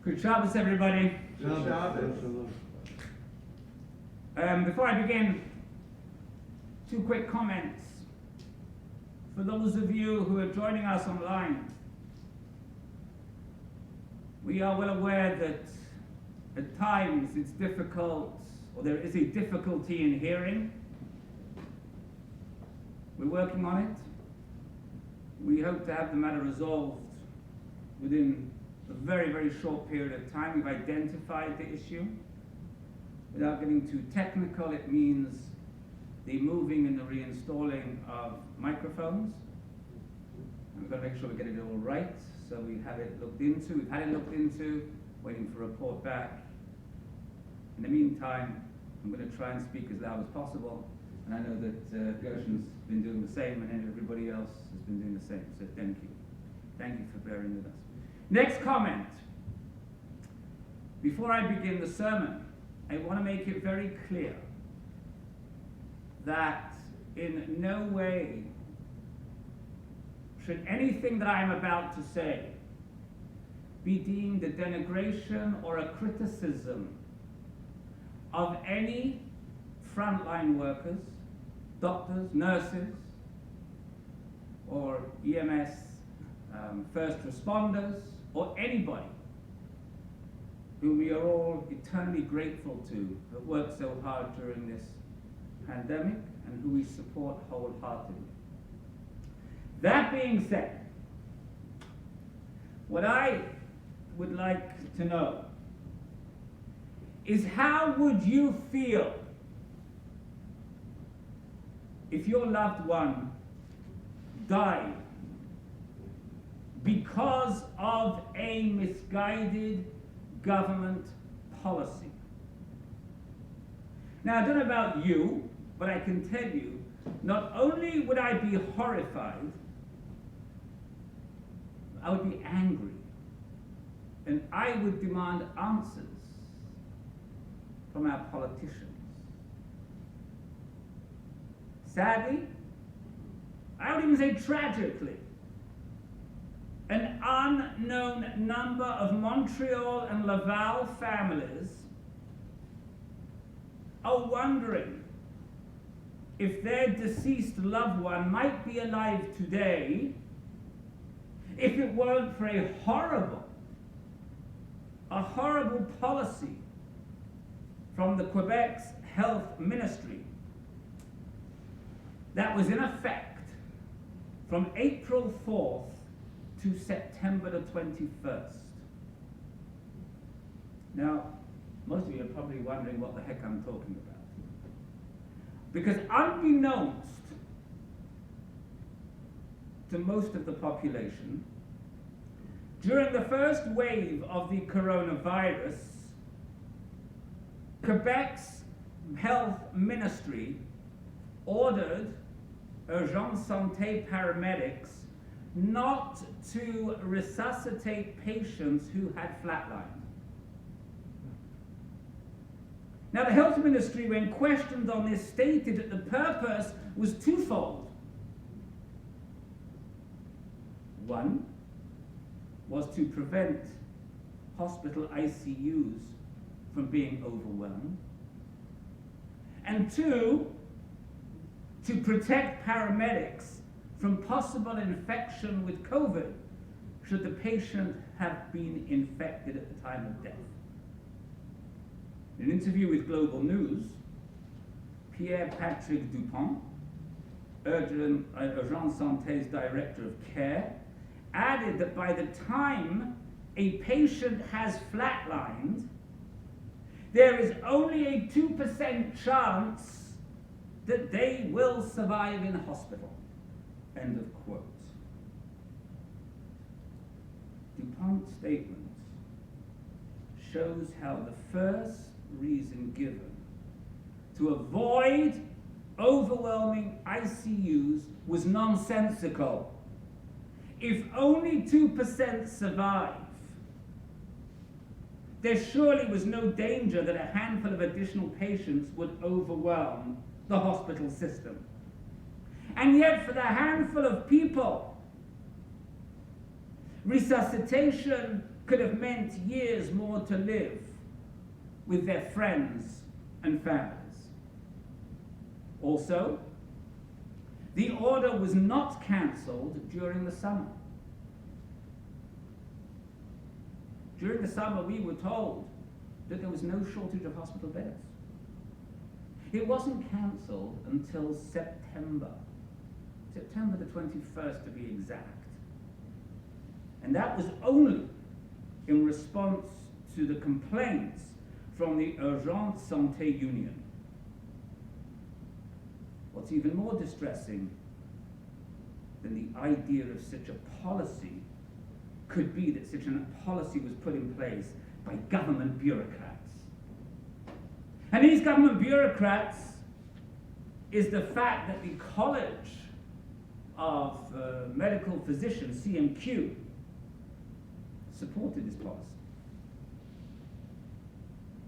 Good Shabbos, everybody. Before I begin, two quick comments. For those of you who are joining us online, we are well aware that at times it's difficult, or there is a difficulty in hearing. We're working on it. We hope to have the matter resolved within a very, very short period of time. We've identified the issue. Without getting too technical, it means the moving and the reinstalling of microphones. And we've got to make sure we get it all right. So we have it looked into. We've had it looked into, waiting for a report back. In the meantime, I'm going to try and speak as loud as possible. And I know that Gershon's been doing the same, and everybody else has been doing the same. So thank you. Thank you for bearing with us. Next comment. Before I begin the sermon, I want to make it very clear that in no way should anything that I am about to say be deemed a denigration or a criticism of any frontline workers, doctors, nurses, or EMS first responders, or anybody whom we are all eternally grateful to that worked so hard during this pandemic and who we support wholeheartedly. That being said, what I would like to know is, how would you feel if your loved one died because of a misguided government policy? Now, I don't know about you, but I can tell you, not only would I be horrified, I would be angry, and I would demand answers from our politicians. Sadly, I would even say tragically, an unknown number of Montreal and Laval families are wondering if their deceased loved one might be alive today if it weren't for a horrible policy from the Quebec's health ministry that was in effect from April 4th to September the 21st. Now, most of you are probably wondering what the heck I'm talking about. Because unbeknownst to most of the population, during the first wave of the coronavirus, Quebec's health ministry ordered Urgence Santé paramedics not to resuscitate patients who had flatlined. Now, the health ministry, when questioned on this, stated that the purpose was twofold. One was to prevent hospital ICUs from being overwhelmed, and two, to protect paramedics from possible infection with COVID should the patient have been infected at the time of death. In an interview with Global News, Pierre-Patrick Dupont, Urgence Santé's Director of Care, added that by the time a patient has flatlined, there is only a 2% chance that they will survive in hospital. End of quote. Dupont's statement shows how the first reason given to avoid overwhelming ICUs was nonsensical. If only 2% survive, there surely was no danger that a handful of additional patients would overwhelm the hospital system. And yet, for the handful of people Resuscitation could have meant years more to live with their friends and families. Also, the order was not cancelled during the summer. During the summer, we were told that there was no shortage of hospital beds. It wasn't cancelled until September the 21st to be exact. And that was only in response to the complaints from the Urgent Santé Union. What's even more distressing than the idea of such a policy could be that such a policy was put in place by government bureaucrats. And these government bureaucrats is the fact that the College of Medical Physicians, CMQ, supported this policy.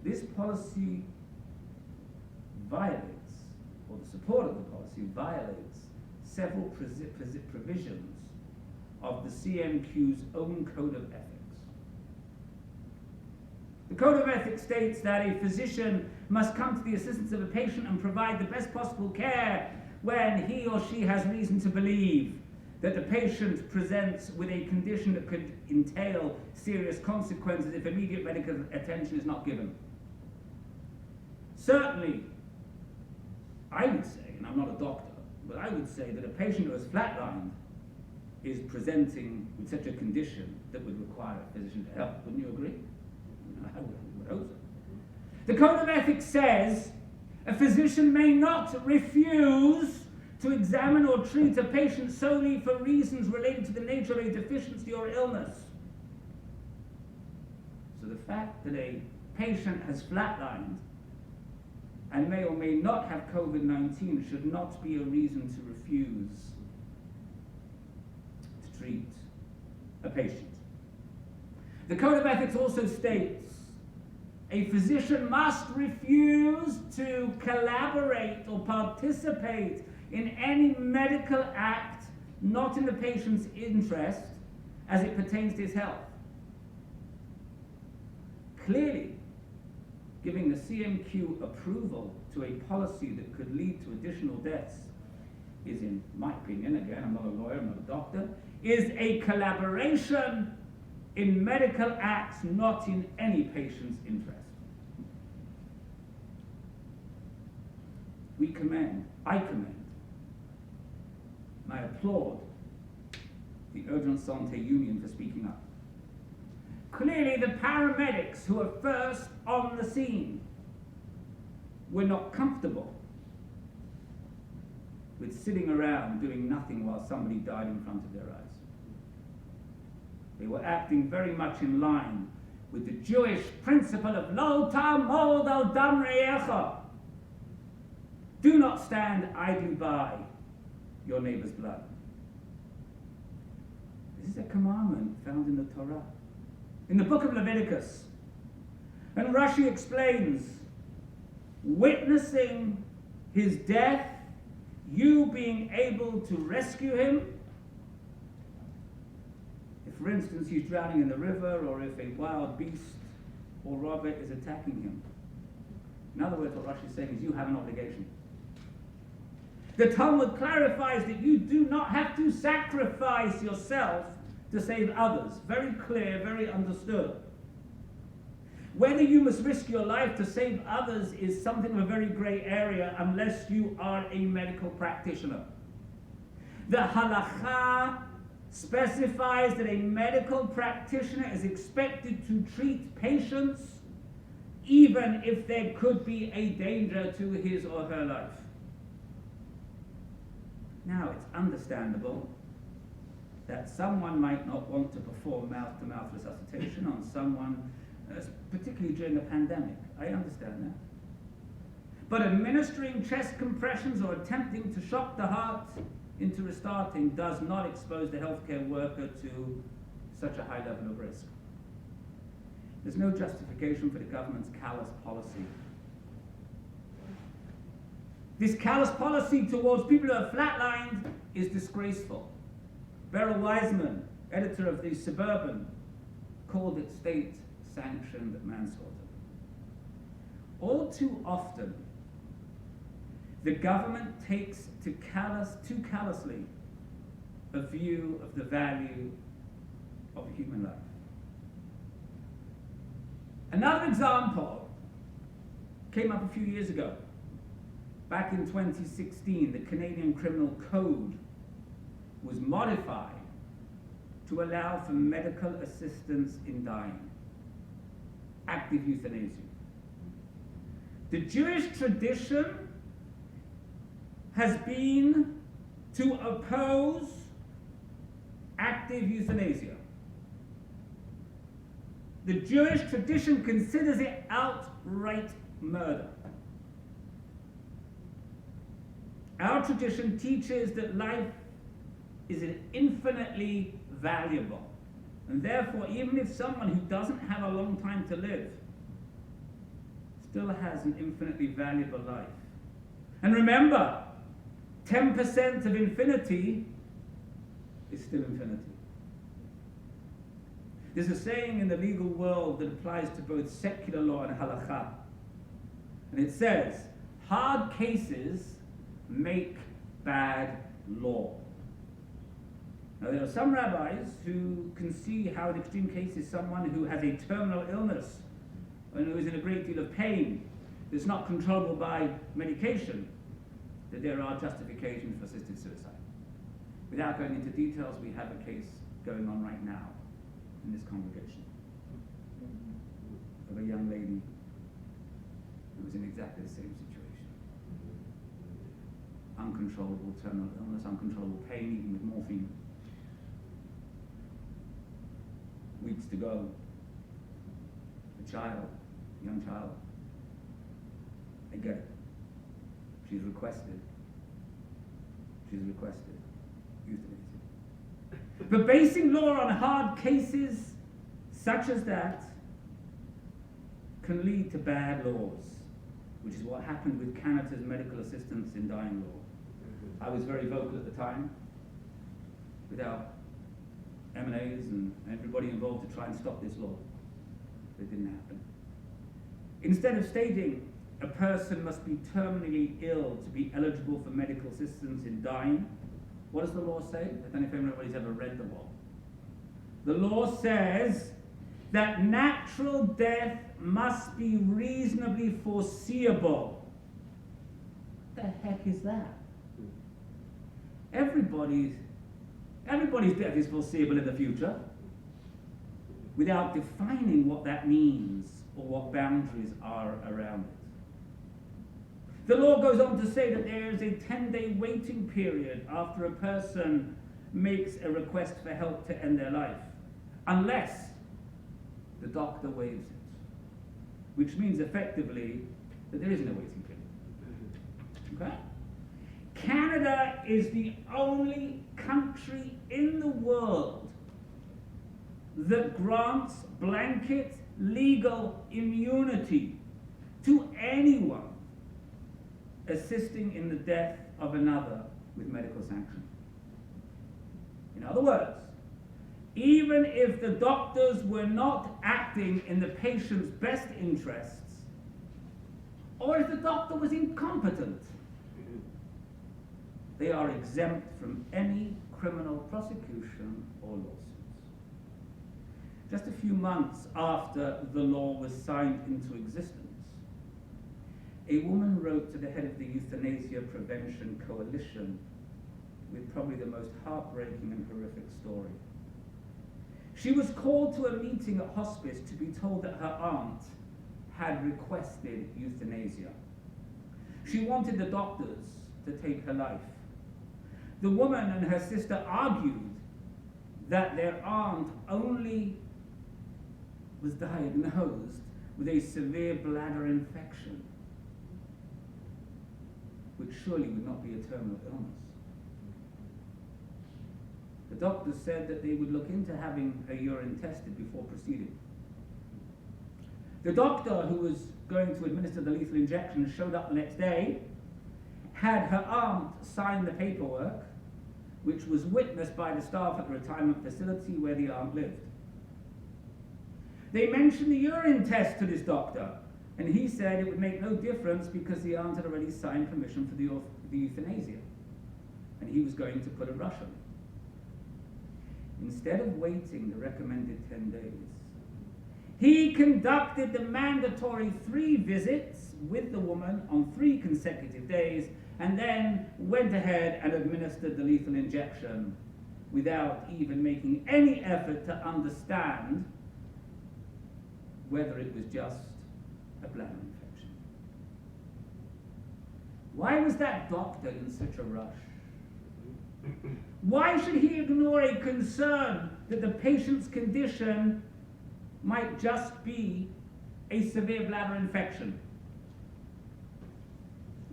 This policy violates, or the support of the policy violates, several provisions of the CMQ's own Code of Ethics. The Code of Ethics states that a physician must come to the assistance of a patient and provide the best possible care when he or she has reason to believe that the patient presents with a condition that could entail serious consequences if immediate medical attention is not given. Certainly, I would say, and I'm not a doctor, but I would say that a patient who is flatlined is presenting with such a condition that would require a physician to help. Wouldn't you agree? I would hope so. The Code of Ethics says a physician may not refuse to examine or treat a patient solely for reasons related to the nature of a deficiency or illness. So the fact that a patient has flatlined and may or may not have COVID-19 should not be a reason to refuse to treat a patient. The Code of Ethics also states a physician must refuse to collaborate or participate in any medical act not in the patient's interest as it pertains to his health. Clearly, giving the CMQ approval to a policy that could lead to additional deaths is, in my opinion, again, I'm not a lawyer, I'm not a doctor, is a collaboration in medical acts not in any patient's interest. I commend, and I applaud the Urgent Santé Union for speaking up. Clearly, the paramedics who were first on the scene were not comfortable with sitting around doing nothing while somebody died in front of their eyes. They were acting very much in line with the Jewish principle of Lo ta'amod al dam re'echa. Do not stand idly by your neighbor's blood. This is a commandment found in the Torah. In the book of Leviticus, and Rashi explains, witnessing his death, you being able to rescue him, if for instance he's drowning in the river, or if a wild beast or robber is attacking him. In other words, what Rashi is saying is you have an obligation. The Talmud clarifies that you do not have to sacrifice yourself to save others. Very clear, very understood. Whether you must risk your life to save others is something of a very gray area unless you are a medical practitioner. The halakha specifies that a medical practitioner is expected to treat patients even if there could be a danger to his or her life. Now, it's understandable that someone might not want to perform mouth-to-mouth resuscitation on someone, particularly during a pandemic. I understand that. But administering chest compressions or attempting to shock the heart into restarting does not expose the healthcare worker to such a high level of risk. There's no justification for the government's callous policy. This callous policy towards people who are flatlined is disgraceful. Beryl Wiseman editor of the Suburban, called it state-sanctioned manslaughter. All too often, the government takes too callously a view of the value of human life. Another example came up a few years ago. Back in 2016, the Canadian Criminal Code was modified to allow for medical assistance in dying, active euthanasia. The Jewish tradition has been to oppose active euthanasia. The Jewish tradition considers it outright murder. Our tradition teaches that life is infinitely valuable, and therefore, even if someone who doesn't have a long time to live still has an infinitely valuable life. And remember, 10% of infinity is still infinity. There's a saying in the legal world that applies to both secular law and halakha. And it says, hard cases make bad law. Now, there are some rabbis who can see how in extreme cases someone who has a terminal illness and who is in a great deal of pain, that's not controllable by medication, that there are justifications for assisted suicide. Without going into details, we have a case going on right now in this congregation of a young lady who was in exactly the same situation. Uncontrollable terminal illness, uncontrollable pain, even with morphine. Weeks to go. A young child, I get it. She's requested euthanasia. But basing law on hard cases such as that can lead to bad laws, which is what happened with Canada's medical assistance in dying law. I was very vocal at the time with our M&As and everybody involved to try and stop this law. It didn't happen. Instead of stating a person must be terminally ill to be eligible for medical assistance in dying, what does the law say? I don't know if anybody's ever read the law. The law says that natural death must be reasonably foreseeable. What the heck is that? Everybody's death is foreseeable in the future, without defining what that means or what boundaries are around it. The law goes on to say that there is a 10-day waiting period after a person makes a request for help to end their life, unless the doctor waives it, which means effectively that there is no waiting period. Okay? Canada is the only country in the world that grants blanket legal immunity to anyone assisting in the death of another with medical sanction. In other words, even if the doctors were not acting in the patient's best interests, or if the doctor was incompetent, they are exempt from any criminal prosecution or lawsuits. Just a few months after the law was signed into existence, a woman wrote to the head of the Euthanasia Prevention Coalition with probably the most heartbreaking and horrific story. She was called to a meeting at hospice to be told that her aunt had requested euthanasia. She wanted the doctors to take her life. The woman and her sister argued that their aunt only was diagnosed with a severe bladder infection, which surely would not be a terminal illness. The doctors said that they would look into having her urine tested before proceeding. The doctor who was going to administer the lethal injection showed up the next day, had her aunt sign the paperwork, which was witnessed by the staff at the retirement facility where the aunt lived. They mentioned the urine test to this doctor, and he said it would make no difference because the aunt had already signed permission for the euthanasia, and he was going to put a rush on it. Instead of waiting the recommended 10 days, he conducted the mandatory 3 visits with the woman on 3 consecutive days, and then went ahead and administered the lethal injection without even making any effort to understand whether it was just a bladder infection. Why was that doctor in such a rush? Why should he ignore a concern that the patient's condition might just be a severe bladder infection?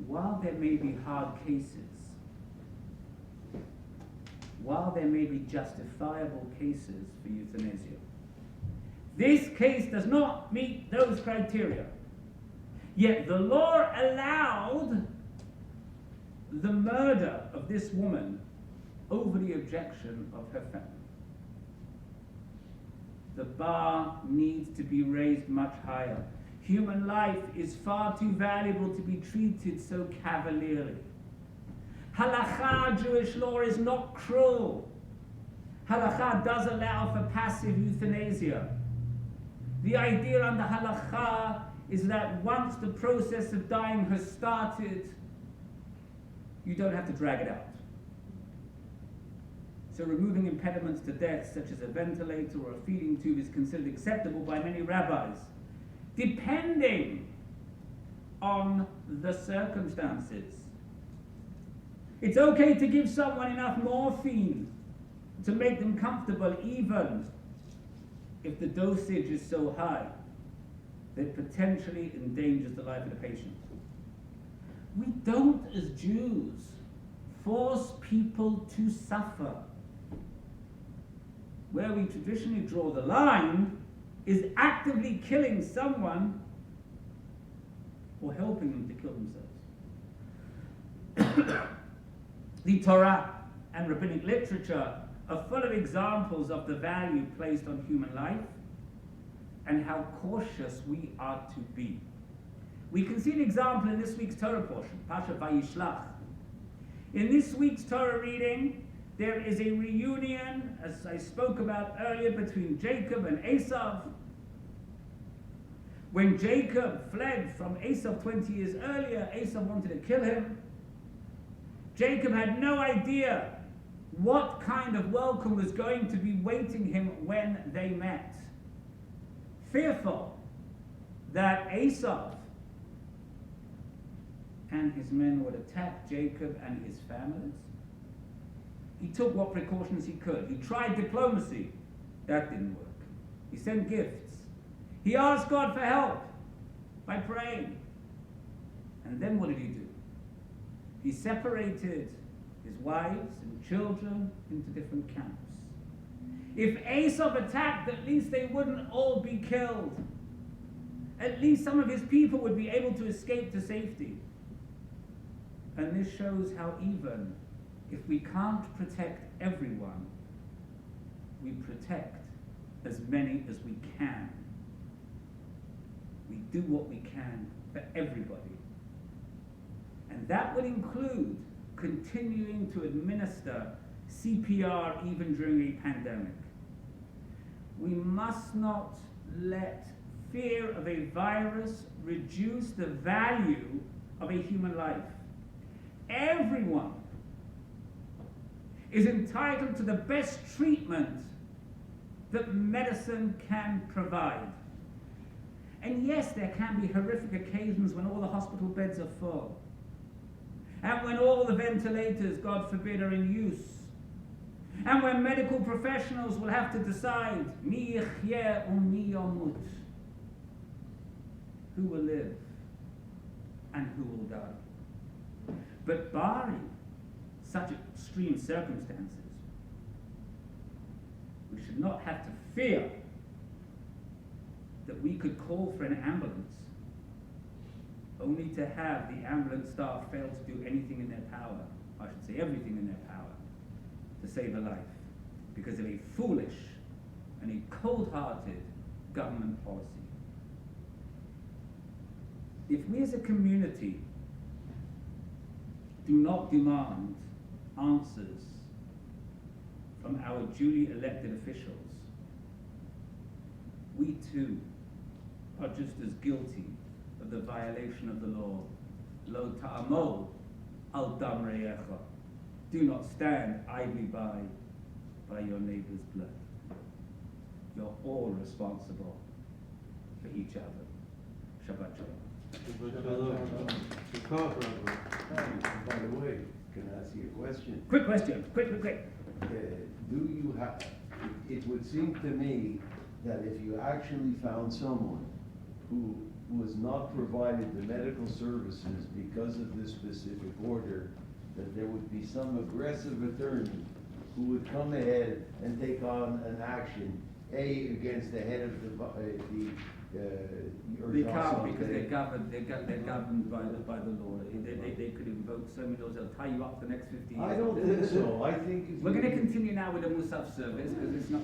While there may be hard cases, while there may be justifiable cases for euthanasia, this case does not meet those criteria. Yet the law allowed the murder of this woman over the objection of her family. The bar needs to be raised much higher. Human life is far too valuable to be treated so cavalierly. Halakha, Jewish law, is not cruel. Halakha does allow for passive euthanasia. The idea under halakha is that once the process of dying has started, you don't have to drag it out. So removing impediments to death, such as a ventilator or a feeding tube, is considered acceptable by many rabbis, depending on the circumstances. It's okay to give someone enough morphine to make them comfortable, even if the dosage is so high that it potentially endangers the life of the patient. We don't, as Jews, force people to suffer. Where we traditionally draw the line is actively killing someone or helping them to kill themselves. The Torah and rabbinic literature are full of examples of the value placed on human life and how cautious we are to be. We can see an example in this week's Torah portion, Pasha Vayishlach. In this week's Torah reading, there is a reunion, as I spoke about earlier, between Jacob and Esau. When Jacob fled from Esau 20 years earlier, Esau wanted to kill him. Jacob had no idea what kind of welcome was going to be waiting him when they met. Fearful that Esau and his men would attack Jacob and his families, he took what precautions he could. He tried diplomacy. That didn't work. He sent gifts. He asked God for help by praying. And then what did he do? He separated his wives and children into different camps. If Esau attacked, at least they wouldn't all be killed. At least some of his people would be able to escape to safety. And this shows how even if we can't protect everyone, we protect as many as we can. We do what we can for everybody. And that would include continuing to administer CPR even during a pandemic. We must not let fear of a virus reduce the value of a human life. Everyone is entitled to the best treatment that medicine can provide. And yes, there can be horrific occasions when all the hospital beds are full, and when all the ventilators, God forbid, are in use, and when medical professionals will have to decide, mi yichyeh u'mi yamut, who will live and who will die. But barring such extreme circumstances, we should not have to fear that we could call for an ambulance only to have the ambulance staff fail to do anything in their power, I should say everything in their power, to save a life because of a foolish and a cold-hearted government policy. If we as a community do not demand answers from our duly elected officials, we too are just as guilty of the violation of the law. Lo ta'amol al dam re'echa. Do not stand idly by your neighbor's blood. You're all responsible for each other. Shabbat shalom. By the way, can I ask you a question? Quick question, quick. Do you have, it would seem to me that if you actually found someone who was not provided the medical services because of this specific order, that there would be some aggressive attorney who would come ahead and take on an action, against the head of They can't because they're governed by the law. They could invoke so many laws, they'll tie you up for the next 50 years. I don't think so. I think We're going to continue now with the Musaf service because it's not